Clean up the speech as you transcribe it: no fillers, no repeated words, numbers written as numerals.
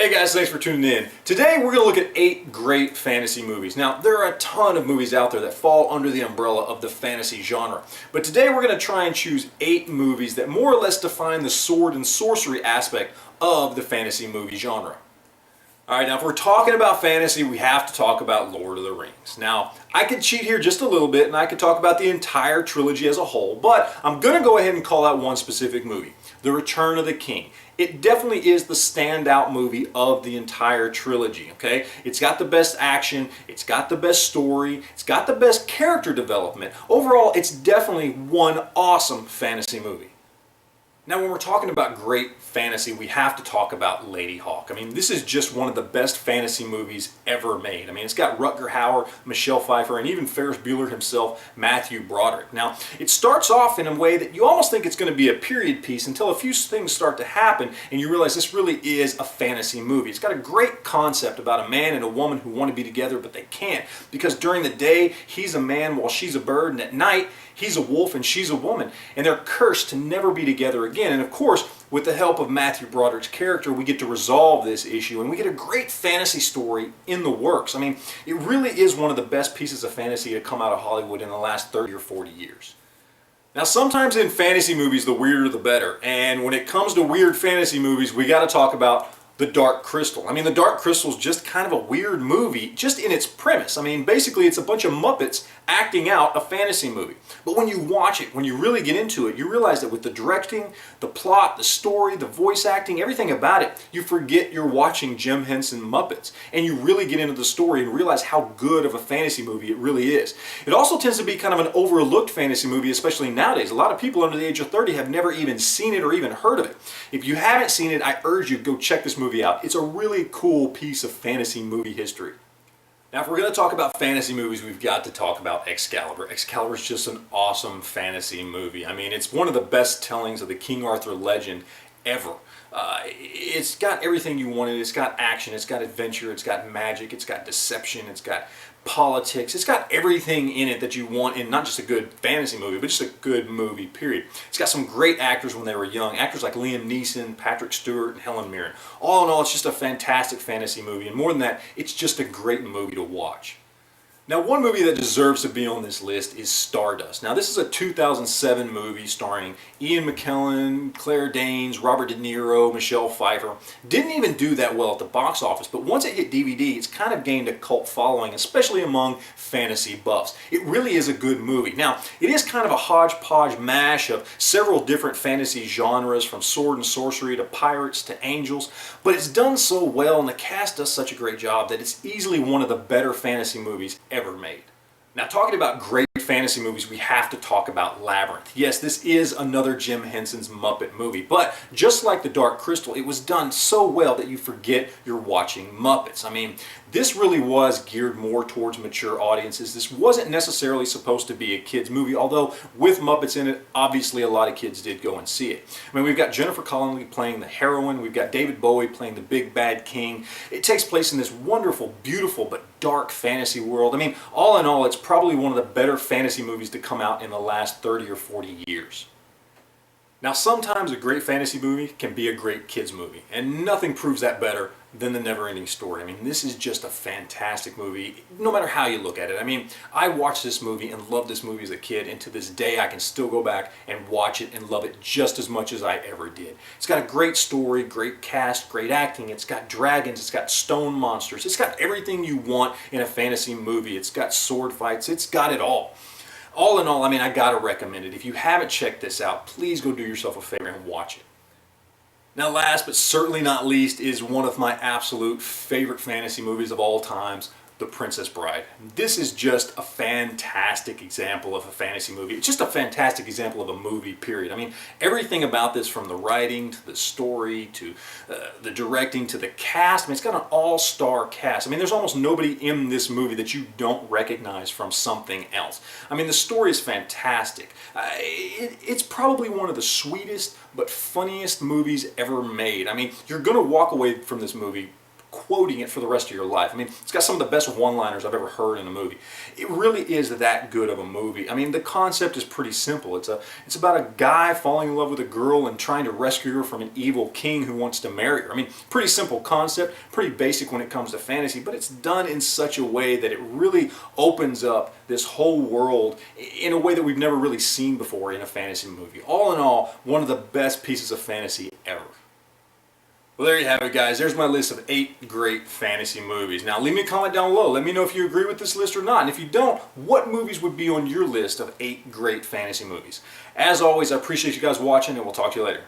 Hey guys, thanks for tuning in. Today we're going to look at 8 great fantasy movies. Now, there are a ton of movies out there that fall under the umbrella of the fantasy genre. But today we're going to try and choose 8 movies that more or less define the sword and sorcery aspect of the fantasy movie genre. Alright, now if we're talking about fantasy, we have to talk about Lord of the Rings. Now, I could cheat here just a little bit and I could talk about the entire trilogy as a whole, but I'm going to go ahead and call out one specific movie, The Return of the King. It definitely is the standout movie of the entire trilogy, okay? It's got the best action, it's got the best story, it's got the best character development. Overall, it's definitely one awesome fantasy movie. Now, when we're talking about great fantasy, we have to talk about Ladyhawk. I mean, this is just one of the best fantasy movies ever made. I mean, it's got Rutger Hauer, Michelle Pfeiffer, and even Ferris Bueller himself, Matthew Broderick. Now, it starts off in a way that you almost think it's going to be a period piece until a few things start to happen and you realize this really is a fantasy movie. It's got a great concept about a man and a woman who want to be together, but they can't because during the day, he's a man while she's a bird, and at night, he's a wolf and she's a woman, and they're cursed to never be together again. And of course, with the help of Matthew Broderick's character, we get to resolve this issue, and we get a great fantasy story in the works. I mean, it really is one of the best pieces of fantasy to come out of Hollywood in the last 30 or 40 years. Now, sometimes in fantasy movies, the weirder the better, and when it comes to weird fantasy movies, we got to talk about The Dark Crystal. I mean, The Dark Crystal is just kind of a weird movie, just in its premise. I mean, basically it's a bunch of Muppets acting out a fantasy movie. But when you watch it, when you really get into it, you realize that with the directing, the plot, the story, the voice acting, everything about it, you forget you're watching Jim Henson Muppets. And you really get into the story and realize how good of a fantasy movie it really is. It also tends to be kind of an overlooked fantasy movie, especially nowadays. A lot of people under the age of 30 have never even seen it or even heard of it. If you haven't seen it, I urge you to go check this movie out. It's a really cool piece of fantasy movie history. Now, if we're going to talk about fantasy movies, we've got to talk about Excalibur. Excalibur is just an awesome fantasy movie. I mean, it's one of the best tellings of the King Arthur legend ever. It's got everything you wanted. It's got action, it's got adventure, it's got magic, it's got deception, it's got politics. It's got everything in it that you want in not just a good fantasy movie, but just a good movie, period. It's got some great actors when they were young. Actors like Liam Neeson, Patrick Stewart, and Helen Mirren. All in all, it's just a fantastic fantasy movie. And more than that, it's just a great movie to watch. Now, one movie that deserves to be on this list is Stardust. Now, this is a 2007 movie starring Ian McKellen, Claire Danes, Robert De Niro, Michelle Pfeiffer. Didn't even do that well at the box office, but once it hit DVD, it's kind of gained a cult following, especially among fantasy buffs. It really is a good movie. Now, it is kind of a hodgepodge mash of several different fantasy genres, from sword and sorcery to pirates to angels, but it's done so well and the cast does such a great job that it's easily one of the better fantasy movies ever made. Now, talking about great fantasy movies, we have to talk about Labyrinth. Yes, this is another Jim Henson's Muppet movie, but just like The Dark Crystal, it was done so well that you forget you're watching Muppets. I mean, this really was geared more towards mature audiences. This wasn't necessarily supposed to be a kid's movie, although with Muppets in it, obviously a lot of kids did go and see it. I mean, we've got Jennifer Connelly playing the heroine, we've got David Bowie playing the big bad king. It takes place in this wonderful, beautiful, but dark fantasy world. I mean, all in all, it's probably one of the better fantasy movies to come out in the last 30 or 40 years. Now, sometimes a great fantasy movie can be a great kids movie, and nothing proves that better than the Neverending Story. I mean, this is just a fantastic movie, no matter how you look at it. I mean, I watched this movie and loved this movie as a kid, and to this day I can still go back and watch it and love it just as much as I ever did. It's got a great story, great cast, great acting, it's got dragons, it's got stone monsters, it's got everything you want in a fantasy movie. It's got sword fights, it's got it all. All in all, I mean, I gotta recommend it. If you haven't checked this out, please go do yourself a favor and watch it. Now, last but certainly not least is one of my absolute favorite fantasy movies of all times, The Princess Bride. This is just a fantastic example of a fantasy movie. It's just a fantastic example of a movie, period. I mean, everything about this, from the writing to the story to the directing to the cast, I mean, it's got an all-star cast. I mean, there's almost nobody in this movie that you don't recognize from something else. I mean, the story is fantastic. It's probably one of the sweetest but funniest movies ever made. I mean, you're going to walk away from this movie quoting it for the rest of your life. I mean, it's got some of the best one-liners I've ever heard in a movie. It really is that good of a movie. I mean, the concept is pretty simple. It's about a guy falling in love with a girl and trying to rescue her from an evil king who wants to marry her. I mean, pretty simple concept, pretty basic when it comes to fantasy, but it's done in such a way that it really opens up this whole world in a way that we've never really seen before in a fantasy movie. All in all, one of the best pieces of fantasy ever. Well, there you have it, guys. There's my list of 8 great fantasy movies. Now, leave me a comment down below. Let me know if you agree with this list or not. And if you don't, what movies would be on your list of 8 great fantasy movies? As always, I appreciate you guys watching, and we'll talk to you later.